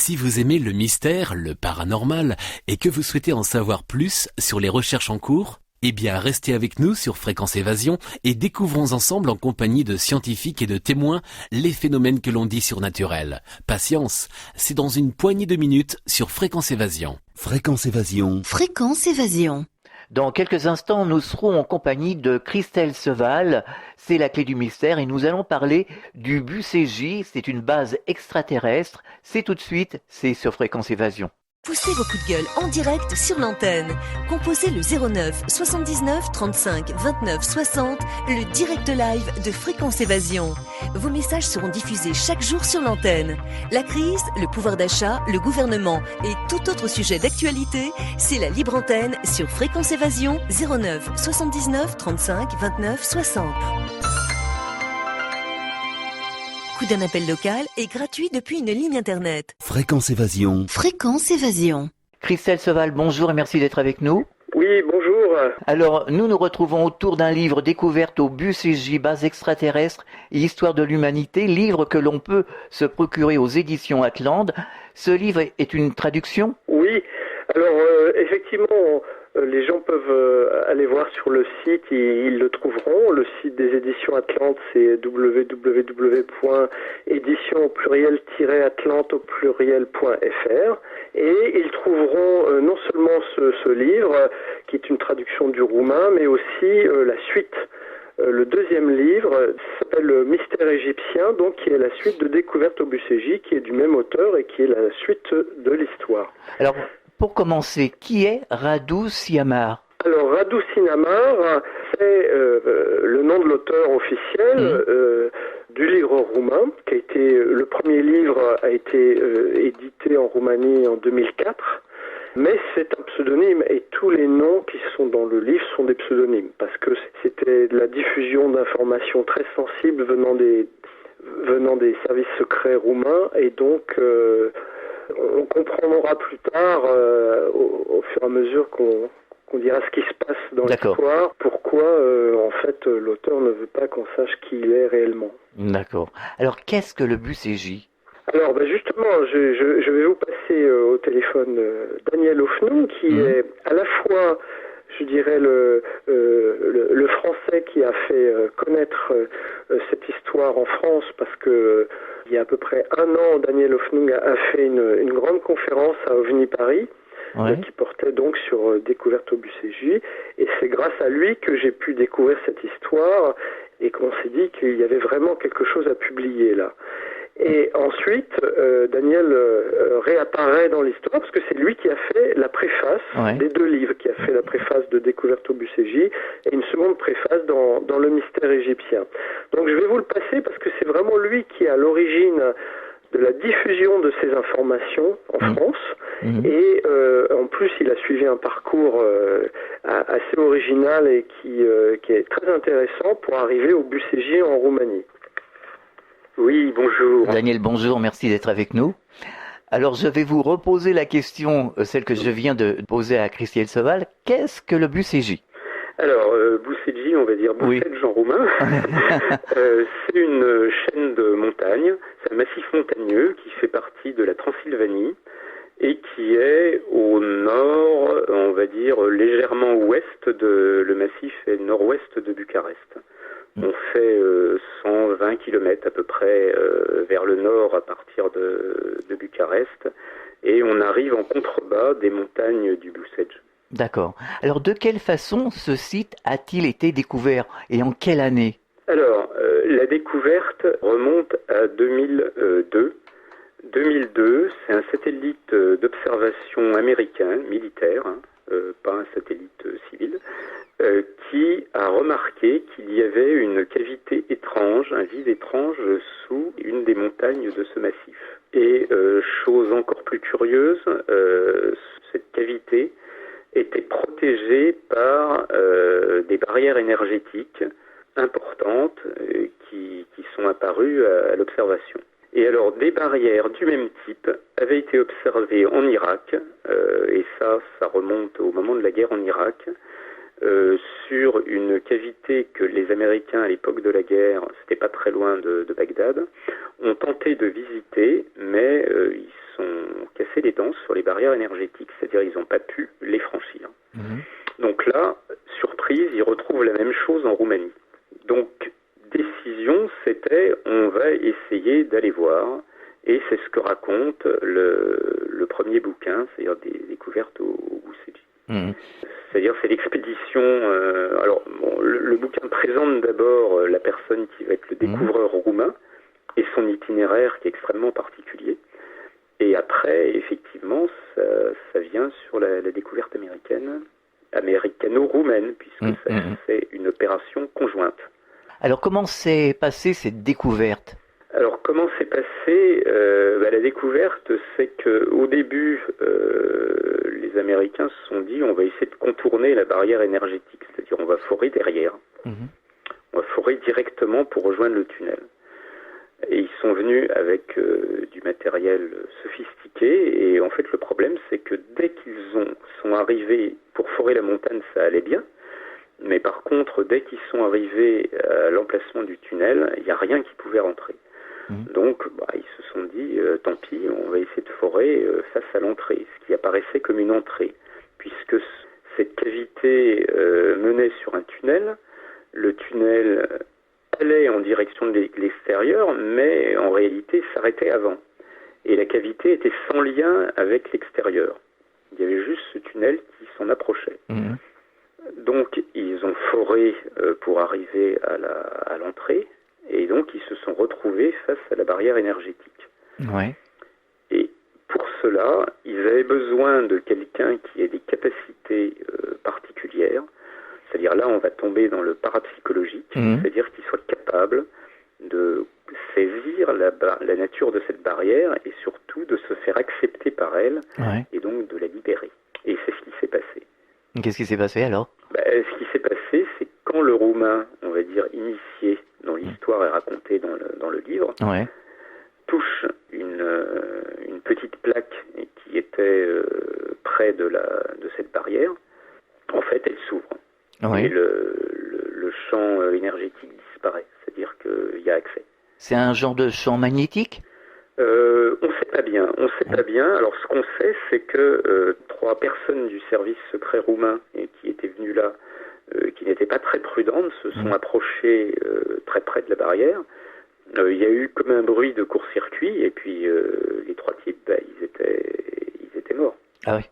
Si vous aimez le mystère, le paranormal, et que vous souhaitez en savoir plus sur les recherches en cours, eh bien restez avec nous sur Fréquence Évasion et découvrons ensemble en compagnie de scientifiques et de témoins les phénomènes que l'on dit surnaturels. Patience, c'est dans une poignée de minutes sur Fréquence Évasion. Fréquence Évasion. Fréquence Évasion. Dans quelques instants, nous serons en compagnie de Christelle Seval, c'est la clé du mystère, et nous allons parler du BUCJ, c'est une base extraterrestre, c'est tout de suite, c'est sur Fréquence Évasion. Poussez vos coups de gueule en direct sur l'antenne. Composez le 09 79 35 29 60, le direct live de Fréquence Évasion. Vos messages seront diffusés chaque jour sur l'antenne. La crise, le pouvoir d'achat, le gouvernement et tout autre sujet d'actualité, c'est la libre antenne sur Fréquence Évasion 09 79 35 29 60. Coût d'un appel local est gratuit depuis une ligne internet. Fréquence Évasion. Fréquence Évasion. Christelle Seval, bonjour et merci d'être avec nous. Oui, bonjour. Alors, nous nous retrouvons autour d'un livre Découverte au BUCJ, base extraterrestre et histoire de l'humanité, livre que l'on peut se procurer aux éditions Atlante. Ce livre est une traduction ? Oui, alors effectivement, les gens peuvent aller voir sur le site, ils le trouveront. Le site des éditions Atlante, c'est www.édition au pluriel-atlante au pluriel.fr. Et ils trouveront non seulement ce livre, qui est une traduction du roumain, mais aussi la suite. Le deuxième livre s'appelle Mystère égyptien, donc qui est la suite de Découverte au BUCJ, qui est du même auteur et qui est la suite de l'histoire. Alors, pour commencer, qui est Radu Siamar ? Alors, Radu Siamar, c'est le nom de l'auteur officiel du livre roumain, qui a été, le premier livre a été édité en Roumanie en 2004. Mais c'est un pseudonyme et tous les noms qui sont dans le livre sont des pseudonymes parce que c'était de la diffusion d'informations très sensibles venant des services secrets roumains et donc on comprendra plus tard au fur et à mesure qu'on dira ce qui se passe dans l'histoire, pourquoi en fait l'auteur ne veut pas qu'on sache qui il est réellement. D'accord. Alors qu'est-ce que le BUCJ ? Alors justement, je vais vous passer au téléphone Daniel Ofnung, qui est à la fois, je dirais, le français qui a fait connaître cette histoire en France, parce que il y a à peu près un an, Daniel Ofnung a fait une grande conférence à OVNI Paris, qui portait donc sur Découverte au BUCJ, et c'est grâce à lui que j'ai pu découvrir cette histoire, et qu'on s'est dit qu'il y avait vraiment quelque chose à publier là. Et ensuite, Daniel réapparaît dans l'histoire parce que c'est lui qui a fait la préface des deux livres, qui a fait la préface de Découverte au BUCJ et une seconde préface dans le mystère égyptien. Donc je vais vous le passer parce que c'est vraiment lui qui est à l'origine de la diffusion de ces informations en France. Et en plus, il a suivi un parcours assez original et qui est très intéressant pour arriver au BUCJ en Roumanie. Oui, bonjour. Daniel, bonjour, merci d'être avec nous. Alors, je vais vous reposer la question, celle que je viens de poser à Christelle Seval. Qu'est-ce que le BUCJ ? Alors, BUCJ, on va dire Boucetj en roumain. C'est une chaîne de montagnes, c'est un massif montagneux qui fait partie de la Transylvanie et qui est au nord, on va dire légèrement ouest le massif est nord-ouest de Bucarest. On fait 120 km à peu près vers le nord à partir de Bucarest et on arrive en contrebas des montagnes du Boucetj. D'accord. Alors de quelle façon ce site a-t-il été découvert et en quelle année ? Alors la découverte remonte à 2002. 2002, c'est un satellite d'observation américain, militaire, pas un satellite civil, qui a remarqué qu'il y avait une cavité étrange, un vide étrange sous une des montagnes de ce massif. Et chose encore plus curieuse, cette cavité était protégée par des barrières énergétiques importantes qui sont apparues à l'observation. Et alors, des barrières du même type avaient été observées en Irak, et ça remonte au moment de la guerre en Irak, sur une cavité que les Américains, à l'époque de la guerre, c'était pas très loin de Bagdad, ont tenté de visiter, mais ils sont barrières énergétiques, c'est-à-dire ils n'ont pas pu les franchir. Mhm. Donc là, surprise, ils retrouvent la même chose en Roumanie. Donc, décision, c'était on va essayer d'aller voir, et c'est ce que raconte le premier bouquin, c'est-à-dire des découvertes au Bucegi. Mhm. C'est-à-dire c'est l'expédition. Alors bon, le bouquin présente d'abord la personne qui va être le découvreur roumain et son itinéraire qui est extrêmement particulier. Et après, effectivement, ça vient sur la découverte américano-roumaine, puisque c'est une opération conjointe. Alors, comment s'est passée cette découverte? Alors, comment s'est passé la découverte, c'est qu'au début, les Américains se sont dit on va essayer de contourner la barrière énergétique, c'est-à-dire on va forer derrière. On va forer directement pour rejoindre le tunnel. Et ils sont venus avec du matériel sophistiqué, et en fait le problème c'est que dès qu'ils sont arrivés pour forer la montagne, ça allait bien, mais par contre dès qu'ils sont arrivés à l'emplacement du tunnel, il n'y a rien qui pouvait rentrer. Donc ils se sont dit tant pis, on va essayer de forer face à l'entrée, ce qui apparaissait comme une entrée, puisque cette cavité menait sur un tunnel. Le tunnel allait en direction de l'extérieur, mais en réalité s'arrêtait avant. Et la cavité était sans lien avec l'extérieur. Il y avait juste ce tunnel qui s'en approchait. Donc ils ont foré pour arriver à l'entrée, et donc ils se sont retrouvés face à la barrière énergétique. Ouais. Et pour cela, ils avaient besoin de quelqu'un qui ait des capacités particulières. C'est-à-dire là, on va tomber dans le parapsychologique, c'est-à-dire qu'il soit capable de saisir la nature de cette barrière et surtout de se faire accepter par elle et donc de la libérer. Et c'est ce qui s'est passé. Qu'est-ce qui s'est passé alors? Ce qui s'est passé, c'est quand le Roumain, on va dire initié, dont l'histoire est racontée dans le livre, touche une petite plaque qui était près de cette barrière, en fait, elle s'ouvre. Et le champ énergétique disparaît, c'est-à-dire qu'il y a accès. C'est un genre de champ magnétique? On ne sait pas bien. Alors ce qu'on sait, c'est que 3 personnes du service secret roumain qui étaient venues là, qui n'étaient pas très prudentes, se sont approchées très près de la barrière. Il y a eu comme un bruit de court-circuit, et puis les 3 types, ils étaient morts. Ah oui.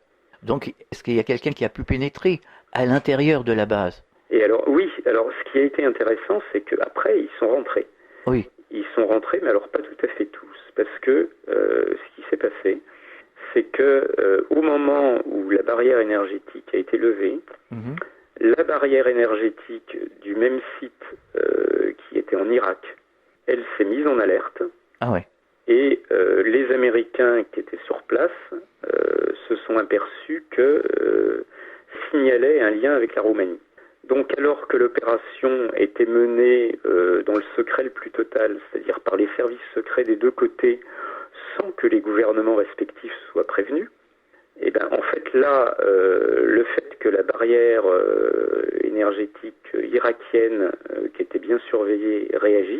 Donc, est-ce qu'il y a quelqu'un qui a pu pénétrer à l'intérieur de la base? Et alors, oui. Alors, ce qui a été intéressant, c'est qu'après, ils sont rentrés. Oui. Ils sont rentrés, mais alors pas tout à fait tous. Parce que ce qui s'est passé, c'est que au moment où la barrière énergétique a été levée, la barrière énergétique du même site qui était en Irak, elle s'est mise en alerte. Ah ouais. Et les Américains qui étaient sur place se sont aperçus que signalait un lien avec la Roumanie. Donc alors que l'opération était menée dans le secret le plus total, c'est-à-dire par les services secrets des 2 côtés, sans que les gouvernements respectifs soient prévenus, et ben en fait là, le fait que la barrière énergétique irakienne, qui était bien surveillée, réagisse,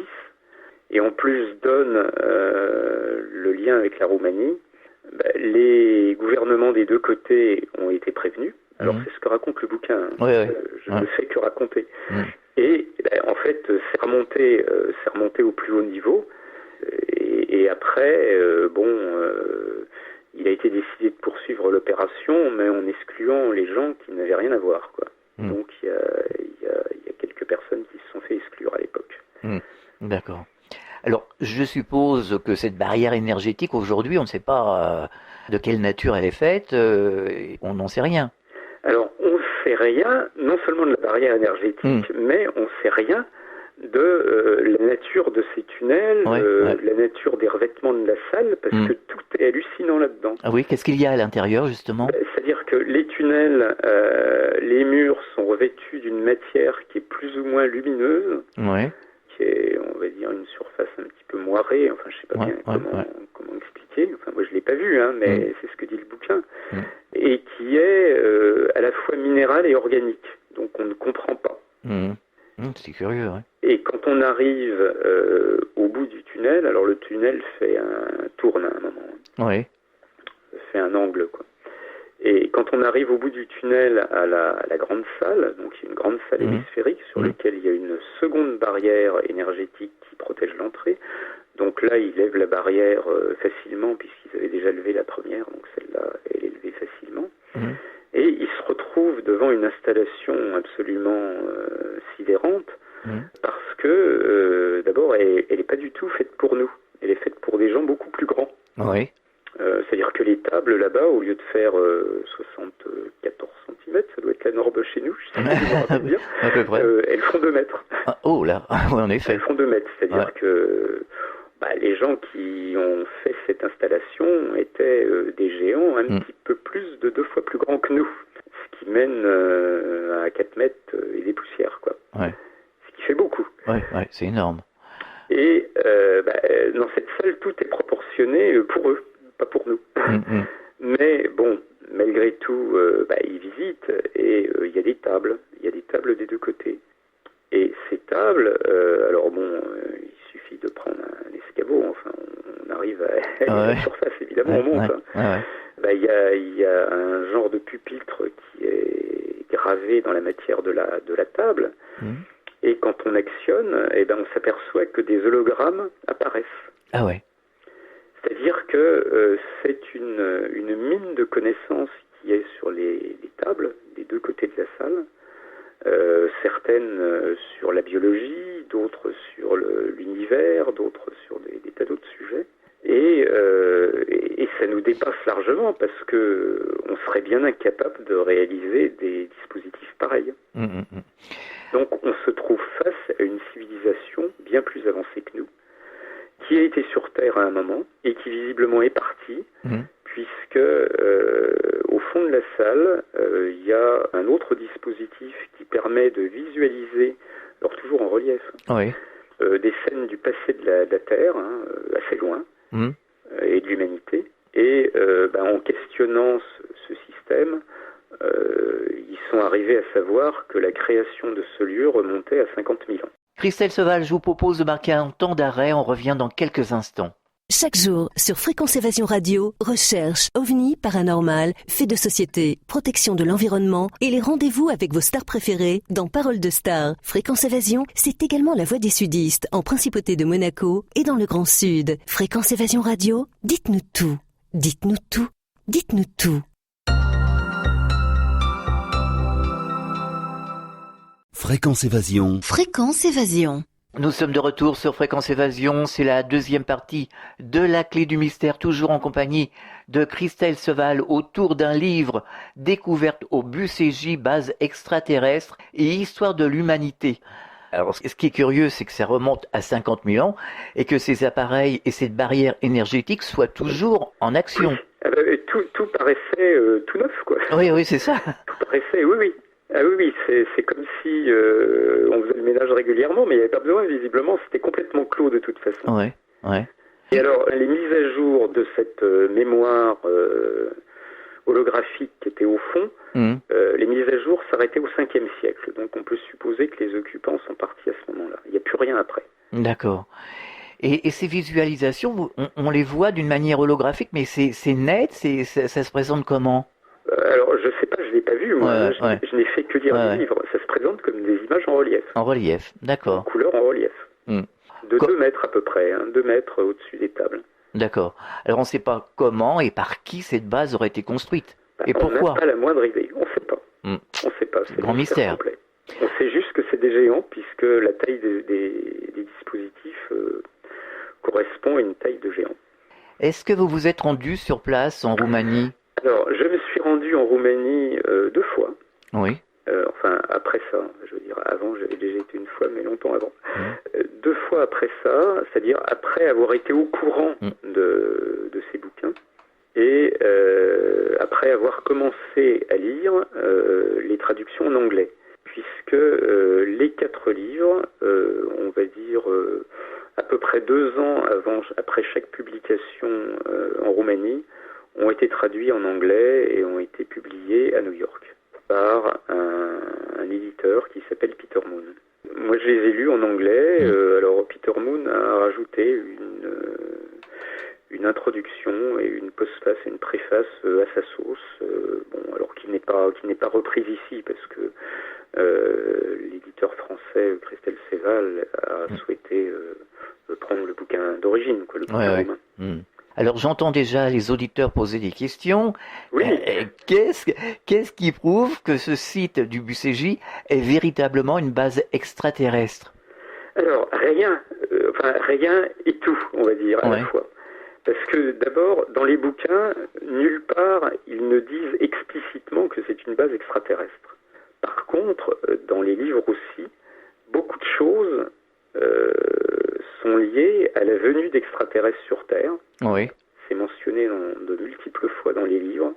et en plus donne le lien avec la Roumanie, les gouvernements des 2 côtés ont été prévenus. Alors c'est ce que raconte le bouquin, je ne fais que raconter. Et en fait c'est remonté au plus haut niveau, et après il a été décidé de poursuivre l'opération, mais en excluant les gens qui n'avaient rien à voir, quoi. Donc il y a quelques personnes qui se sont fait exclure à l'époque. D'accord. Alors, je suppose que cette barrière énergétique, aujourd'hui, on ne sait pas de quelle nature elle est faite, on n'en sait rien. Alors, on ne sait rien, non seulement de la barrière énergétique, mais on ne sait rien de la nature de ces tunnels, la nature des revêtements de la salle, parce que tout est hallucinant là-dedans. Ah oui, qu'est-ce qu'il y a à l'intérieur, justement? C'est-à-dire que les tunnels, les murs sont revêtus d'une matière qui est plus ou moins lumineuse, qui est, on va dire, une surface un petit peu moirée, enfin je sais pas bien comment expliquer, enfin moi je l'ai pas vu, mais c'est ce que dit le bouquin, et qui est à la fois minérale et organique, donc on ne comprend pas. C'est curieux, Et quand on arrive au bout du tunnel, alors le tunnel tourne à un moment, fait un angle, quoi. Et quand on arrive au bout du tunnel à la grande salle, donc il y a une grande salle hémisphérique sur laquelle il y a une seconde barrière énergétique qui protège l'entrée. Donc là, ils lèvent la barrière facilement puisqu'ils avaient déjà levé la première, donc celle-là, elle est levée facilement. Et ils se retrouvent devant une installation absolument sidérante parce que, d'abord, elle n'est pas du tout faite pour nous. Elle est faite pour des gens beaucoup plus grands. Oui. C'est-à-dire que les tables là-bas, au lieu de faire 74 cm, ça doit être la norme chez nous, je sais pas si je me rappelle bien, à peu près. Elles font 2 mètres. Ah, oh là, oui, en effet. Elles font 2 mètres, c'est-à-dire que les gens qui ont fait cette installation étaient des géants un petit peu plus de 2 fois plus grands que nous, ce qui mène à 4 mètres et des poussières, quoi. Ouais. Ce qui fait beaucoup. Oui, c'est énorme. Et dans cette salle, tout est proportionné pour eux, pas pour nous. Mais bon, malgré tout, ils visitent et il y a des tables. Il y a des tables des 2 côtés. Et ces tables, il suffit de prendre un escabeau, enfin, on arrive à aller à la surface, évidemment, on monte. Il y a un genre de pupitre qui est gravé dans la matière de la table. Et quand on actionne, on s'aperçoit que des hologrammes apparaissent. Ah ouais. C'est-à-dire que c'est une mine de connaissances qui est sur les tables des 2 côtés de la salle. Certaines sur la biologie, d'autres sur l'univers, d'autres sur des tas d'autres sujets. Et ça nous dépasse largement parce que on serait bien incapable de réaliser des dispositifs pareils. Donc on se trouve face à une civilisation bien plus avancée que nous, qui a été sur Terre à un moment et qui visiblement est partie, puisque au fond de la salle, il y a un autre dispositif qui permet de visualiser, alors toujours en relief, des scènes du passé de la Terre, assez loin, et de l'humanité. Et en questionnant ce système, ils sont arrivés à savoir que la création de ce lieu remontait à 50 000 ans. Christelle Seval, je vous propose de marquer un temps d'arrêt. On revient dans quelques instants. Chaque jour, sur Fréquence Évasion Radio, recherche, ovni, paranormal, faits de société, protection de l'environnement et les rendez-vous avec vos stars préférées dans Parole de Stars. Fréquence Évasion, c'est également la voix des sudistes en Principauté de Monaco et dans le Grand Sud. Fréquence Évasion Radio, dites-nous tout. Dites-nous tout. Dites-nous tout. Fréquence Évasion. Fréquence Évasion. Nous sommes de retour sur Fréquence Évasion, c'est la deuxième partie de la clé du mystère, toujours en compagnie de Christelle Seval autour d'un livre Découverte au BUCJ, base extraterrestre et histoire de l'humanité. Alors ce qui est curieux, c'est que ça remonte à 50 000 ans et que ces appareils et cette barrière énergétique soient toujours en action. Tout paraissait tout neuf, quoi. Oui, c'est ça. Tout paraissait, oui. Ah oui, c'est comme si on faisait le ménage régulièrement, mais il n'y avait pas besoin, visiblement, c'était complètement clos de toute façon. Ouais. Et alors, les mises à jour de cette mémoire holographique qui était au fond, les mises à jour s'arrêtaient au 5e siècle, donc on peut supposer que les occupants sont partis à ce moment-là. Il n'y a plus rien après. D'accord. Et ces visualisations, on les voit d'une manière holographique, mais c'est net, ça se présente comment ? Alors, je sais pas, je l'ai pas vu, moi. Je n'ai fait que lire des livres. Ça se présente comme des images en relief. En relief, d'accord. En couleur en relief. De 2 mètres à peu près, 2 mètres au-dessus des tables. D'accord. Alors, on ne sait pas comment et par qui cette base aurait été construite. Et pourquoi ? On n'a pas la moindre idée. On ne sait pas. On ne sait pas. C'est grand mystère. Complet. On sait juste que c'est des géants, puisque la taille des dispositifs correspond à une taille de géant. Est-ce que vous vous êtes rendu sur place en Roumanie ? Alors, je me suis rendu en Roumanie 2 fois. Oui. Après ça, je veux dire, avant, j'avais déjà été une fois, mais longtemps avant. 2 fois après ça, c'est-à-dire après avoir été au courant de ces bouquins, et après avoir commencé à lire les traductions en anglais, puisque les 4 livres, on va dire à peu près 2 ans après chaque publication en Roumanie, ont été traduits en anglais et ont été publiés à New York par un éditeur qui s'appelle Peter Moon. Moi, je les ai lus en anglais. Alors, Peter Moon a rajouté une introduction et une postface, une préface préface à sa sauce, alors qui n'est pas reprise ici parce que l'éditeur français Christelle Séval a souhaité prendre le bouquin d'origine, le bouquin romain. Alors j'entends déjà les auditeurs poser des questions. Oui. Qu'est-ce qui prouve que ce site du BUCJ est véritablement une base extraterrestre? Alors rien et tout, on va dire à la fois. Parce que d'abord, dans les bouquins, nulle part ils ne disent explicitement que c'est une base extraterrestre. Par contre, dans les livres aussi, beaucoup de choses sont liées à la venue d'extraterrestres sur Terre. Oui. C'est mentionné de multiples fois dans les livres,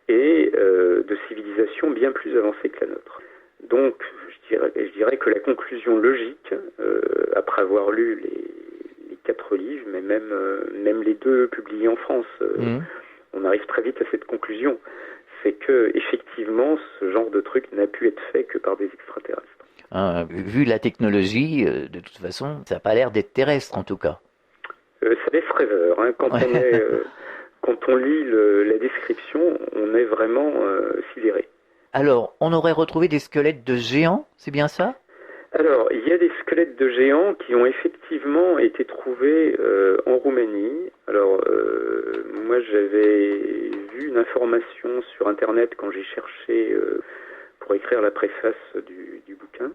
et de civilisations bien plus avancées que la nôtre. Donc, je dirais que la conclusion logique, après avoir lu les 4 livres, mais même les 2 publiés en France, on arrive très vite à cette conclusion. C'est que effectivement, ce genre de truc n'a pu être fait que par des extraterrestres. Vu la technologie, de toute façon, ça n'a pas l'air d'être terrestre en tout cas. Ça laisse rêveur. Hein. Quand on lit la description, on est vraiment sidéré. Alors, on aurait retrouvé des squelettes de géants, c'est bien ça? Alors, il y a des squelettes de géants qui ont effectivement été trouvés en Roumanie. Alors, moi j'avais vu une information sur Internet quand j'ai cherché pour écrire la préface du bouquin.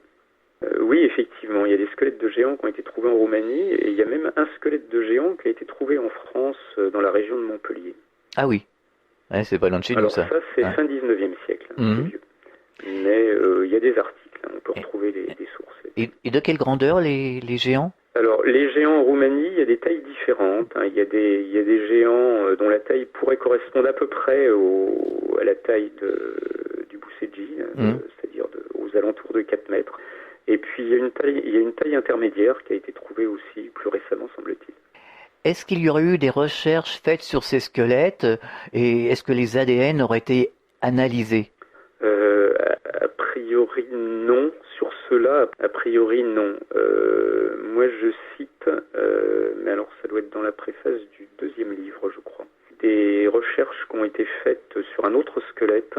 Oui, effectivement, il y a des squelettes de géants qui ont été trouvés en Roumanie, et il y a même un squelette de géant qui a été trouvé en France, dans la région de Montpellier. Ah oui, c'est pas loin de chez nous ça. Alors ça, c'est fin 19e siècle, c'est vieux. Mais il y a des articles, on peut retrouver des sources. Et de quelle grandeur les géants? Alors, les géants en Roumanie, il y a des tailles différentes. Il y a des géants dont la taille pourrait correspondre à peu près à la taille du Boucégi, c'est-à-dire aux alentours de 4 mètres. Et puis, il y a une taille intermédiaire qui a été trouvée aussi plus récemment, semble-t-il. Est-ce qu'il y aurait eu des recherches faites sur ces squelettes et est-ce que les ADN auraient été analysés? A priori, non. Sur cela, a priori, non. Moi, je cite, mais alors ça doit être dans la préface du 2e livre, je crois, des recherches qui ont été faites sur un autre squelette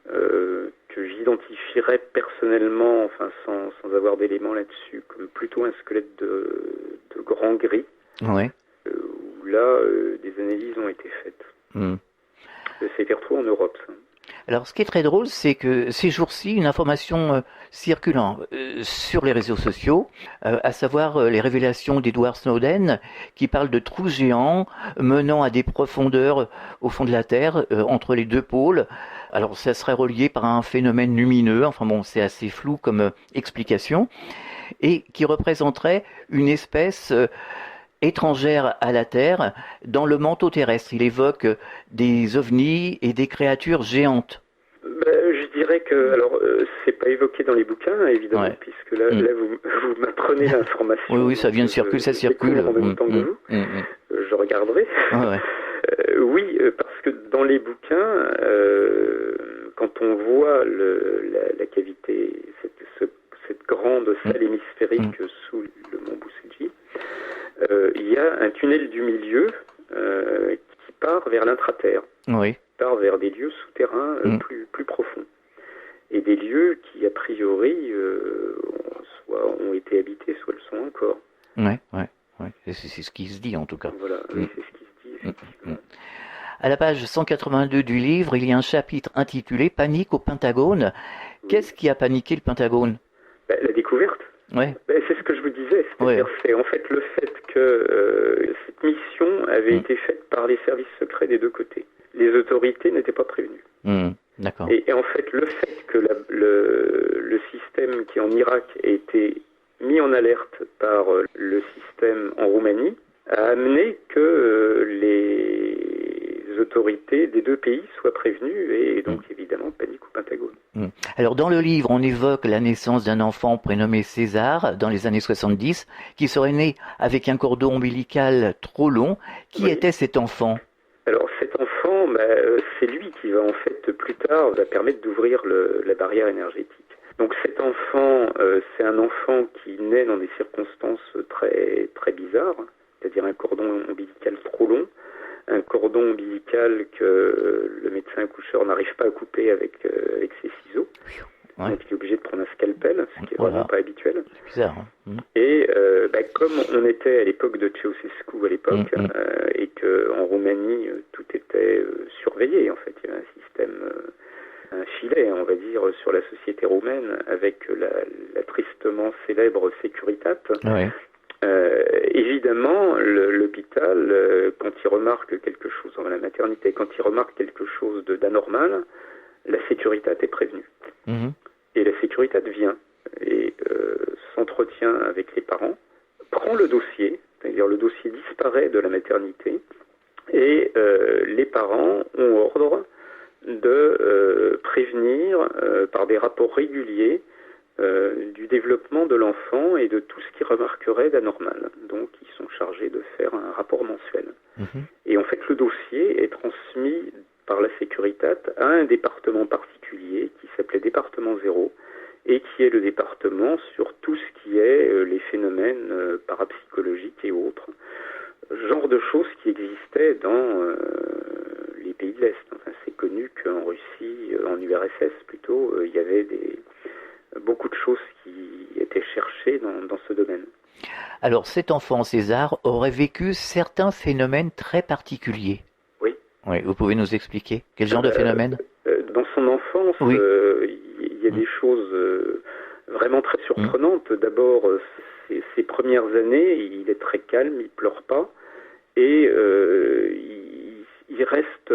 que j'identifierais personnellement, enfin sans avoir d'éléments là-dessus, comme plutôt un squelette de grand gris. Oui. Où là, des analyses ont été faites. Ça a été retrouvé en Europe, ça. Alors, ce qui est très drôle, c'est que ces jours-ci, une information circulant sur les réseaux sociaux, à savoir les révélations d'Edward Snowden, qui parle de trous géants menant à des profondeurs au fond de la Terre, entre les 2 pôles. Alors, ça serait relié par un phénomène lumineux, enfin bon, c'est assez flou comme explication, et qui représenterait une espèce étrangère à la Terre dans le manteau terrestre. Il évoque des ovnis et des créatures géantes. Je dirais que, alors, c'est pas évoqué dans les bouquins, évidemment, puisque là, vous m'apprenez l'information. Oui, ça vient de circuler, ça circule. En même temps que vous. Je regarderai. Oui, parce que dans les bouquins, quand on voit la cavité, cette grande salle hémisphérique sous le mont Boucégi, il y a un tunnel du milieu qui part vers l'intraterre, qui part vers des lieux souterrains plus profonds, et des lieux qui a priori soit ont été habités, soit le sont encore. C'est ce qui se dit en tout cas. Voilà, c'est ce qui se dit effectivement. À la page 182 du livre, il y a un chapitre intitulé « Panique au Pentagone ». Qu'est-ce qui a paniqué le Pentagone? La découverte. C'est ce que je vous disais, c'est-à-dire c'est en fait le fait que cette mission avait été faite par les services secrets des 2 côtés. Les autorités n'étaient pas prévenues. D'accord. Et en fait, le fait que le système qui est en Irak ait été mis en alerte par le système en Roumanie a amené que les autorités des 2 pays soient prévenues et donc évidemment panique au Pentagone. Alors dans le livre, on évoque la naissance d'un enfant prénommé César dans les années 70 qui serait né avec un cordon ombilical trop long. Qui était cet enfant? Alors cet enfant, c'est lui qui va en fait plus tard va permettre d'ouvrir la barrière énergétique. Donc cet enfant, c'est un enfant qui naît dans des circonstances très très bizarres, c'est-à-dire un cordon ombilical trop long, un cordon ombilical que le médecin accoucheur n'arrive pas à couper avec ses ciseaux. Ouais. Donc il est obligé de prendre un scalpel, ce qui est vraiment pas habituel. C'est bizarre. Hein. Et comme on était à l'époque de Ceausescu à l'époque, et qu'en Roumanie tout était surveillé, en fait, il y avait un système, un filet, on va dire, sur la société roumaine avec la tristement célèbre Securitate. Ouais. Évidemment, l'hôpital, quand il remarque quelque chose, dans la maternité, quand il remarque quelque chose d'anormal, la Securitate est prévenue. Et la Securitate vient et s'entretient avec les parents, prend le dossier, c'est-à-dire le dossier disparaît de la maternité, et les parents ont ordre de prévenir par des rapports réguliers du développement de l'enfant et de tout ce qui remarquerait d'anormal. Donc ils sont chargés de faire un rapport mensuel. Et en fait le dossier est transmis par la Securitate à un département particulier qui s'appelait département 0 et qui est le département sur tout ce qui est les phénomènes parapsychologiques et autres. Genre de choses qui existaient dans les pays de l'Est. Enfin, c'est connu qu'en Russie, en URSS plutôt, il y avait beaucoup de choses qui étaient cherchées dans ce domaine. Alors cet enfant César aurait vécu certains phénomènes très particuliers. Oui, vous pouvez nous expliquer quel genre de phénomène? Dans son enfance, oui. Il y a des choses vraiment très surprenantes. D'abord, ses premières années, il est très calme, il pleure pas, et il reste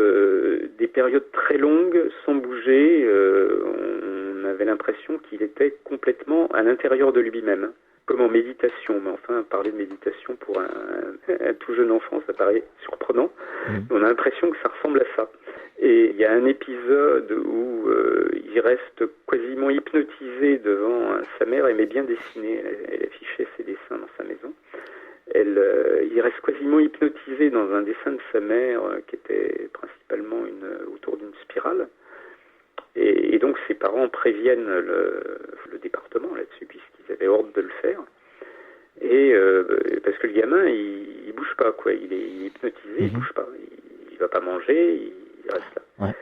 des périodes très longues sans bouger. On avait l'impression qu'il était complètement à l'intérieur de lui-même, comme en méditation. Mais enfin, parler de méditation pour un tout jeune enfant, ça paraît surprenant. On a l'impression que ça ressemble à ça. Et il y a un épisode où il reste quasiment hypnotisé devant sa mère. Elle aimait bien dessiner, elle affichait ses dessins dans sa maison. Il reste quasiment hypnotisé dans un dessin de sa mère qui était principalement autour d'une spirale. Et donc ses parents préviennent le département là-dessus, puisqu'ils avaient ordre de le faire. Et parce que le gamin, il bouge pas, quoi. Il est hypnotisé, il bouge pas. Il va pas manger, il reste là. Ouais.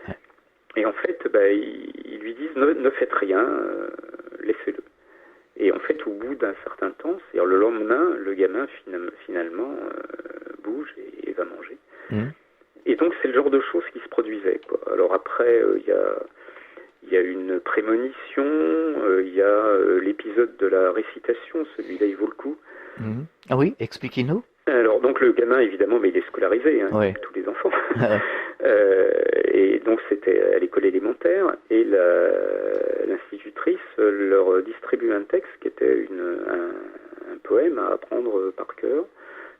Et en fait, ils lui disent ne faites rien, laissez-le. Et en fait, au bout d'un certain temps, c'est-à-dire le lendemain, le gamin finalement bouge et va manger. Et donc c'est le genre de choses qui se produisaient, quoi. Alors après, il y a une prémonition, il y a l'épisode de la récitation, celui-là il vaut le coup. Ah oui, expliquez-nous. Alors donc le gamin évidemment, mais il est scolarisé, hein, oui. comme tous les enfants. Et donc c'était à l'école élémentaire, et l'institutrice leur distribue un texte qui était un poème à apprendre par cœur.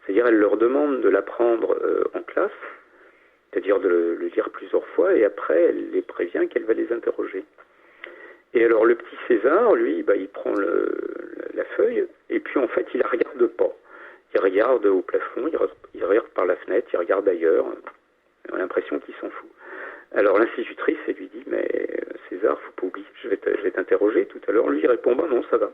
C'est-à-dire elle leur demande de l'apprendre en classe, c'est-à-dire de le lire plusieurs fois, et après elle les prévient qu'elle va les interroger. Et alors le petit César, lui, il prend la feuille, et puis en fait il la regarde pas. Il regarde au plafond, il regarde par la fenêtre, il regarde ailleurs. On a l'impression qu'il s'en fout. Alors l'institutrice, elle lui dit, mais César, faut pas oublier, je vais t'interroger tout à l'heure. Lui, il répond, non, ça va.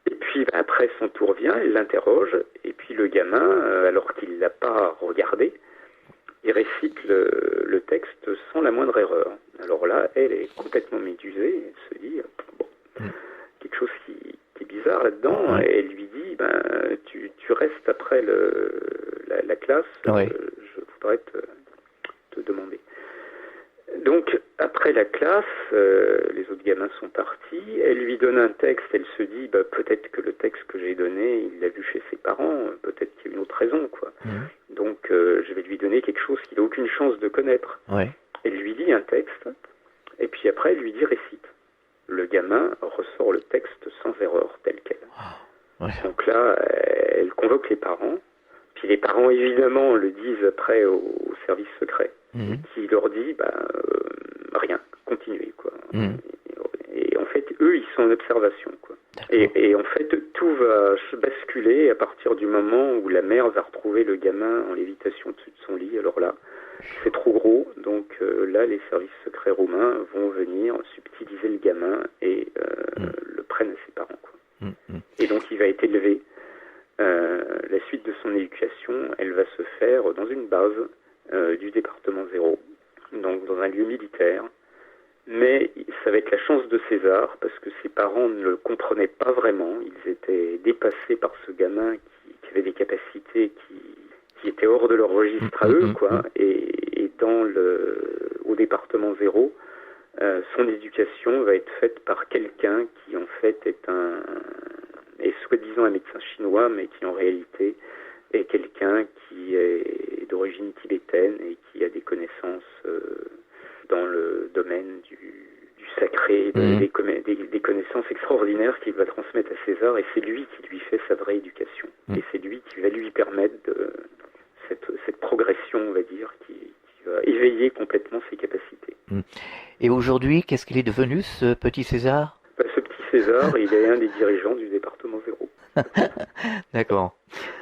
Et puis après, son tour vient, elle l'interroge, et puis le gamin, alors qu'il l'a pas regardé, il récite le texte sans la moindre erreur. Alors là, elle est complètement médusée, elle se dit, quelque chose qui est bizarre là-dedans, et elle lui dit, tu restes après la classe, je voudrais te demander. Donc, après la classe, les autres gamins sont partis, elle lui donne un texte, elle se dit, peut-être que le texte que j'ai donné, il l'a vu chez ses parents, peut-être qu'il y a une autre raison, quoi. Donc, je vais lui donner quelque chose qu'il n'a aucune chance de connaître. Elle lui lit un texte, et puis après, elle lui dit récite. Le gamin ressort le texte sans erreur, tel quel. Donc là, elle convoque les parents, puis les parents, évidemment, le disent après au service secret, qui leur dit, rien, continuez, quoi. Et en fait, eux, ils sont en observation, quoi. Et en fait, tout va basculer à partir du moment où la mère va retrouver le gamin en lévitation dessus de son lit. Alors là, c'est trop gros, donc là, les services secrets roumains vont venir subtiliser le gamin et le prennent à ses parents, quoi. Et donc, il va être élevé la suite de son éducation, elle va se faire dans une base du département 0, donc dans un lieu militaire. Mais ça va être la chance de César, parce que ses parents ne le comprenaient pas vraiment. Ils étaient dépassés par ce gamin qui avait des capacités qui étaient hors de leur registre à eux, quoi. Et au département 0, son éducation va être faite par quelqu'un qui en fait est soi-disant un médecin chinois, mais qui en réalité est quelqu'un qui est d'origine tibétaine et qui a des connaissances dans le domaine du sacré, des connaissances extraordinaires qu'il va transmettre à César, et c'est lui qui lui fait sa vraie éducation. Et c'est lui qui va lui permettre cette progression, on va dire, qui va éveiller complètement ses capacités. Et aujourd'hui, qu'est-ce qu'il est devenu, ce petit César ? Ce petit César, il est un des dirigeants du département 0. D'accord.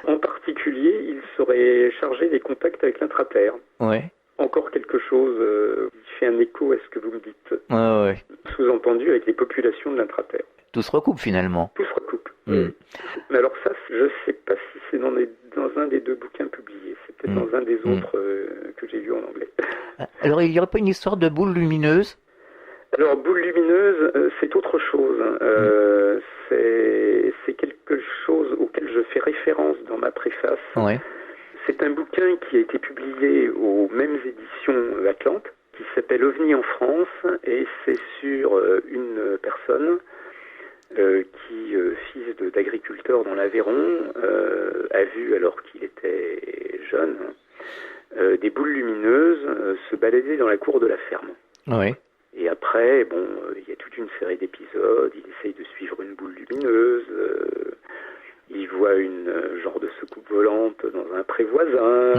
En particulier, il serait chargé des contacts avec l'intraterre. Ouais. Encore quelque chose qui fait un écho à ce que vous me dites. Ouais. Sous-entendu avec les populations de l'intraterre. Tout se recoupe finalement. Tout se recoupe. Mais alors ça, je ne sais pas si c'est dans un des 2 bouquins publiés. C'est peut-être dans un des autres que j'ai lu en anglais. Alors il n'y aurait pas une histoire de boule lumineuse ? Alors, boule lumineuse, c'est autre chose. C'est quelque chose auquel je fais référence dans ma préface. Ouais. C'est un bouquin qui a été publié aux mêmes éditions Atlante, qui s'appelle OVNI en France, et c'est sur une personne qui, fils d'agriculteur dans l'Aveyron, a vu, alors qu'il était jeune, des boules lumineuses se balader dans la cour de la ferme. Ouais. Et après, il y a toute une série d'épisodes, il essaye de suivre une boule lumineuse, il voit une genre de soucoupe volante dans un pré voisin,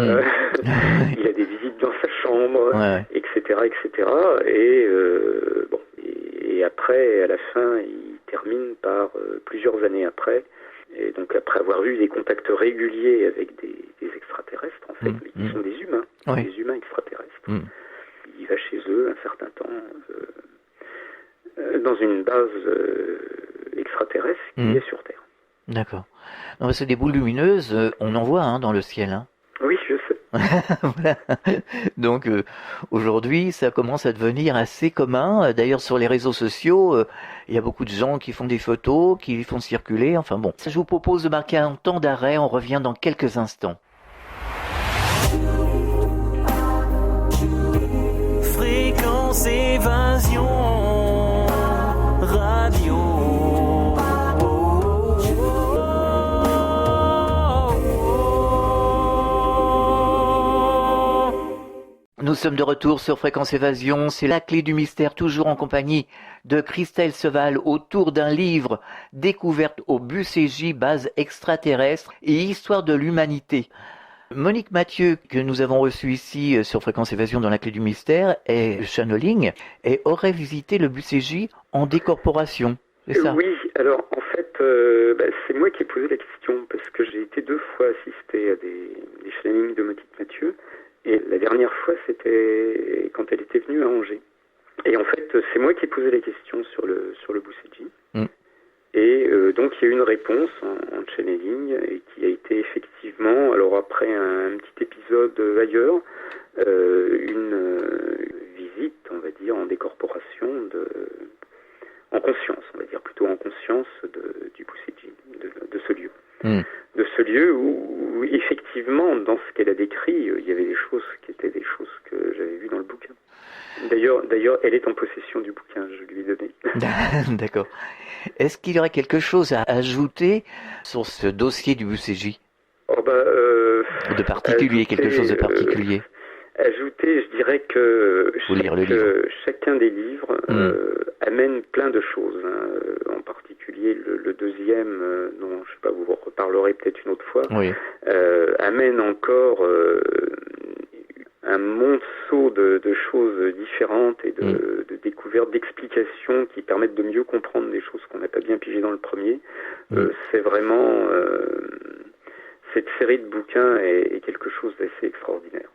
il a des visites dans sa chambre, etc., etc. Et après, à la fin, il termine par plusieurs années après, et donc après avoir eu des contacts réguliers avec des extraterrestres, en fait, mais qui sont des humains, des humains extraterrestres. Il va chez eux un certain temps dans une base extraterrestre qui est sur Terre. D'accord. Non, c'est des boules lumineuses, on en voit dans le ciel. Hein. Oui, je sais. Voilà. Donc aujourd'hui, ça commence à devenir assez commun. D'ailleurs, sur les réseaux sociaux, il y a beaucoup de gens qui font des photos, qui les font circuler. Enfin bon, je vous propose de marquer un temps d'arrêt. On revient dans quelques instants. Fréquence Évasion Radio. Nous sommes de retour sur Fréquence Évasion, c'est la clé du mystère, toujours en compagnie de Christelle Seval autour d'un livre Découverte au BUCJ, base extraterrestre et histoire de l'humanité. Monique Mathieu, que nous avons reçue ici sur Fréquence Évasion dans la clé du mystère, est channeling et aurait visité le BUCJ en décorporation, c'est ça ? Oui, alors en fait, c'est moi qui ai posé la question parce que j'ai été 2 fois assisté à des channelings de Monique Mathieu. Et la dernière fois, c'était quand elle était venue à Angers. Et en fait, c'est moi qui ai posé la question sur le BUCJ. Et donc, il y a eu une réponse en channeling et qui a été effectivement, alors après un petit épisode ailleurs, une visite, on va dire, en décorporation, en conscience, on va dire plutôt en conscience du BUCJ, de ce lieu. De ce lieu où, effectivement, dans ce qu'elle a décrit, il y avait des choses qui étaient des choses que j'avais vues dans le bouquin. D'ailleurs, elle est en possession du bouquin, je lui ai donné. D'accord. Est-ce qu'il y aurait quelque chose à ajouter sur ce dossier du BUCJ ? De particulier, quelque chose de particulier. Ajouter, je dirais que chacun des livres amène plein de choses. En particulier, le deuxième, dont je sais pas, vous reparlerez peut-être une autre fois, amène encore un monceau de choses différentes et de découvertes, d'explications qui permettent de mieux comprendre des choses qu'on n'a pas bien pigées dans le premier. C'est vraiment... cette série de bouquins est quelque chose d'assez extraordinaire.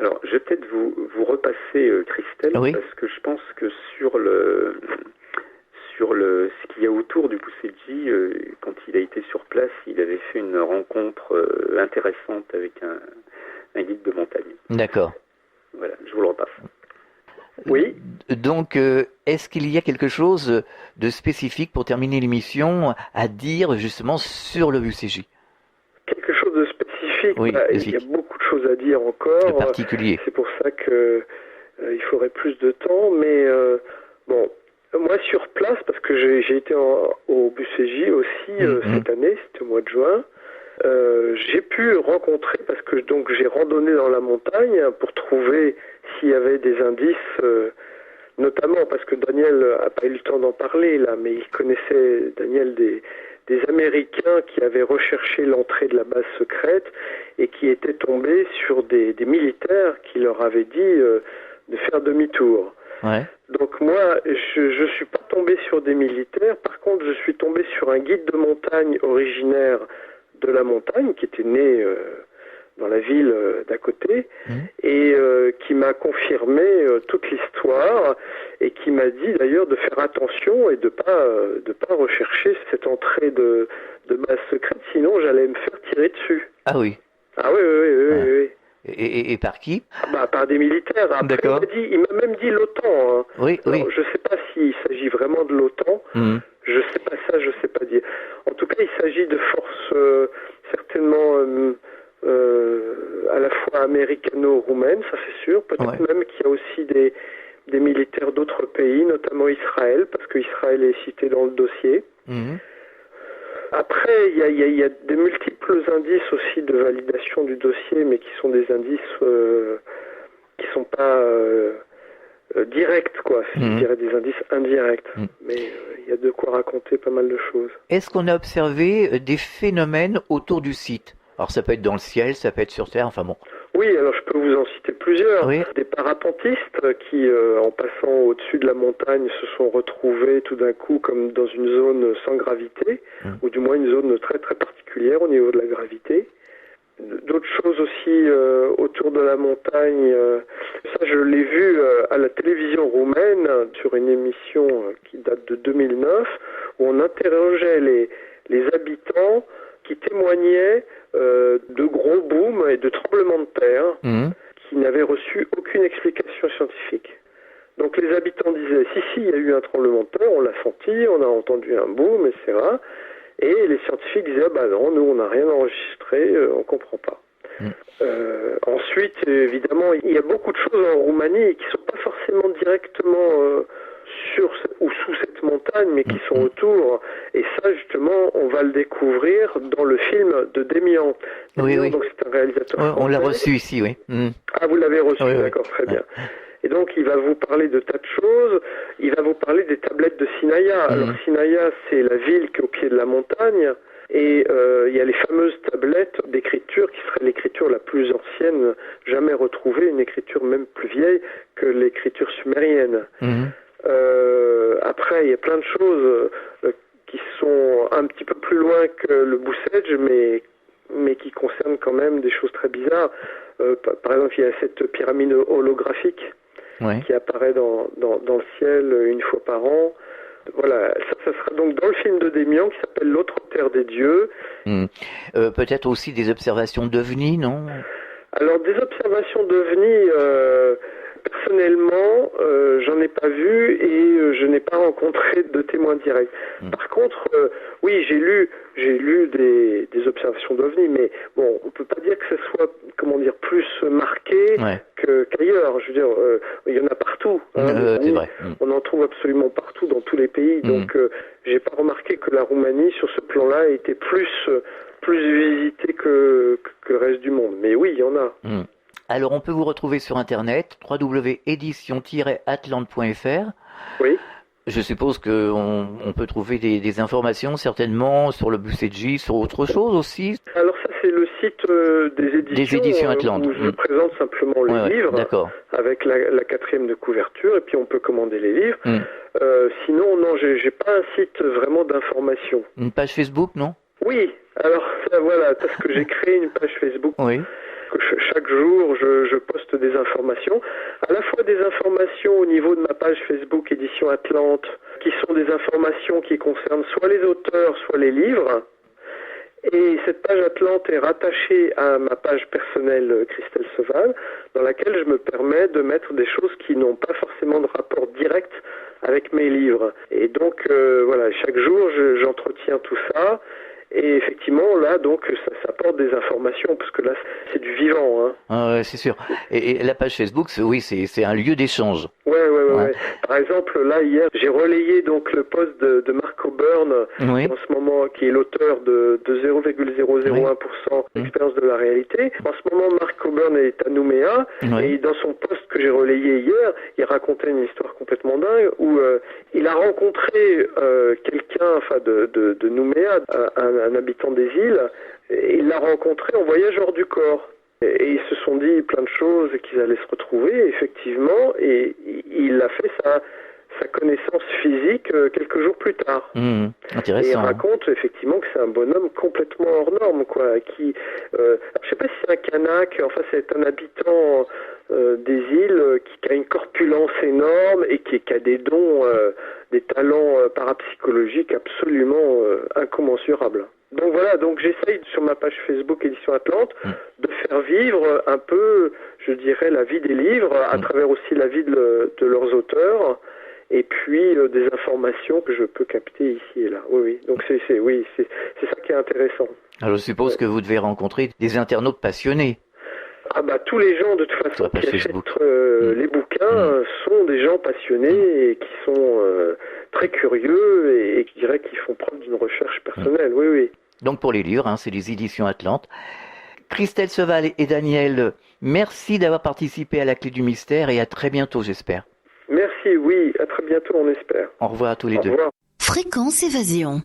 Alors, je vais peut-être vous repasser, Christelle, parce que je pense que sur sur ce qu'il y a autour du Bousserdji. Quand il a été sur place, il avait fait une rencontre intéressante avec un guide de montagne. D'accord. Voilà, je vous le repasse. Oui. Donc, est-ce qu'il y a quelque chose de spécifique pour terminer l'émission à dire justement sur le Bousserdji? Quelque chose de spécifique, Oui, il y a beaucoup de choses à dire encore. De particulier. C'est pour ça que il faudrait plus de temps, mais bon, moi sur place, parce que j'ai été au Bousserdji aussi cette année, c'était au mois de juin. J'ai pu rencontrer, parce que donc j'ai randonné dans la montagne pour trouver s'il y avait des indices, notamment parce que Daniel a pas eu le temps d'en parler là, mais il connaissait, Daniel, des Américains qui avaient recherché l'entrée de la base secrète et qui étaient tombés sur des militaires qui leur avaient dit de faire demi-tour. Ouais. Donc moi, je suis pas tombé sur des militaires, par contre je suis tombé sur un guide de montagne originaire de la montagne, qui était né dans la ville d'à côté, et qui m'a confirmé toute l'histoire, et qui m'a dit d'ailleurs de faire attention et de pas rechercher cette entrée de base secrète, sinon j'allais me faire tirer dessus. Ah oui. Ah oui. Et par qui? Par des militaires. Après, D'accord. il m'a même dit l'OTAN. Hein. Oui. Je sais pas s'il s'agit vraiment de l'OTAN. Je sais pas ça, je sais pas dire. En tout cas, il s'agit de forces certainement à la fois américano-roumaines, ça c'est sûr. Peut-être même qu'il y a aussi des militaires d'autres pays, notamment Israël, parce qu'Israël est cité dans le dossier. Après, il y a de multiples indices aussi de validation du dossier, mais qui sont des indices qui sont pas directs, quoi. Je dirais des indices indirects. Mais il y a de quoi raconter pas mal de choses. Est-ce qu'on a observé des phénomènes autour du site? Alors ça peut être dans le ciel, ça peut être sur Terre, enfin bon. Oui, alors je peux vous en citer plusieurs. Oui. Des parapentistes qui, en passant au-dessus de la montagne, se sont retrouvés tout d'un coup comme dans une zone sans gravité, ou du moins une zone très très particulière au niveau de la gravité. D'autres choses aussi autour de la montagne, ça je l'ai vu à la télévision roumaine sur une émission qui date de 2009, où on interrogeait les habitants qui témoignaient de gros booms et de tremblements de terre qui n'avaient reçu aucune explication scientifique. Donc les habitants disaient, si, il y a eu un tremblement de terre, on l'a senti, on a entendu un boom, etc. Et les scientifiques disaient, non, nous on n'a rien enregistré, on comprend pas. Ensuite, évidemment, il y a beaucoup de choses en Roumanie qui sont pas forcément directement sur ou sous cette montagne, mais qui sont autour. Et ça, justement, on va le découvrir dans le film de Démian. Oui. Donc c'est un réalisateur français. On l'a reçu ici, oui. Ah, vous l'avez reçu, Oui. d'accord, très bien. Et donc, il va vous parler de tas de choses. Il va vous parler des tablettes de Sinaïa. Alors, Sinaïa, c'est la ville qui est au pied de la montagne. Et il y a les fameuses tablettes d'écriture qui serait l'écriture la plus ancienne jamais retrouvée, une écriture même plus vieille que l'écriture sumérienne. Après, il y a plein de choses qui sont un petit peu plus loin que le Bousserdji, mais qui concernent quand même des choses très bizarres. Par exemple, il y a cette pyramide holographique qui apparaît dans le ciel une fois par an. Voilà, ça sera donc dans le film de Démian qui s'appelle L'autre terre des dieux. Peut-être aussi des observations d'OVNI, non? Alors, des observations d'OVNI, personnellement, j'en ai pas vu et je n'ai pas rencontré de témoins directs. Par contre, oui, j'ai lu des observations d'OVNI, mais bon, on peut pas dire que ce soit, plus marqué qu'ailleurs. Je veux dire, il y en a partout. C'est vrai. On en trouve absolument partout dans tous les pays. Donc, j'ai pas remarqué que la Roumanie, sur ce plan-là, était plus visitée que le reste du monde. Mais oui, il y en a. Alors, on peut vous retrouver sur Internet, www.edition-atlante.fr. Oui. Je suppose qu'on peut trouver des informations, certainement, sur le Bousserdji, sur autre chose aussi. Alors ça, c'est le site des éditions Atlante. Où je présente simplement les livres, avec la 4e de couverture, et puis on peut commander les livres. Sinon, non, j'ai pas un site vraiment d'information. Une page Facebook, non? Oui, alors ça, voilà, parce que j'ai créé une page Facebook. Oui. que chaque jour, je poste des informations, à la fois des informations au niveau de ma page Facebook Édition Atlante, qui sont des informations qui concernent soit les auteurs, soit les livres. Et cette page Atlante est rattachée à ma page personnelle Christelle Seval, dans laquelle je me permets de mettre des choses qui n'ont pas forcément de rapport direct avec mes livres. Et donc, voilà, chaque jour, j'entretiens tout ça. Et effectivement, là, donc, ça apporte des informations, parce que là, c'est du vivant. Hein. Ah ouais, c'est sûr. Et la page Facebook, c'est un lieu d'échange. Ouais. Par exemple, là, hier, j'ai relayé donc le post de Mark O'Byrne, Oui. en ce moment, qui est l'auteur de 0,001% d'expérience de la réalité. En ce moment, Mark O'Byrne est à Nouméa, et dans son post que j'ai relayé hier, il racontait une histoire complètement dingue, où il a rencontré quelqu'un, enfin de Nouméa, un habitant des îles, et il l'a rencontré en voyage hors du corps. Et ils se sont dit plein de choses et qu'ils allaient se retrouver, effectivement, et il a fait sa connaissance physique quelques jours plus tard. Intéressant. Et il raconte effectivement que c'est un bonhomme complètement hors norme, quoi, qui, je sais pas si c'est un Kanak, enfin c'est un habitant des îles qui a une corpulence énorme et qui a des dons, des talents parapsychologiques absolument incommensurables. Donc voilà, donc j'essaye sur ma page Facebook Édition Atlante de faire vivre un peu, je dirais, la vie des livres, à travers aussi la vie de leurs auteurs, et puis des informations que je peux capter ici et là. Oui. Donc c'est ça qui est intéressant. Alors je suppose que vous devez rencontrer des internautes passionnés. Ah bah tous les gens de toute façon qui achètent les bouquins sont des gens passionnés et qui sont très curieux et qui dirais qu'ils font preuve d'une recherche personnelle. Oui. Donc pour les livres, c'est les éditions Atlante. Christelle Seval et Daniel, merci d'avoir participé à la Clé du Mystère et à très bientôt, j'espère. Merci, oui, à très bientôt, on espère. Au revoir à tous les deux. Au revoir. Fréquence Évasion.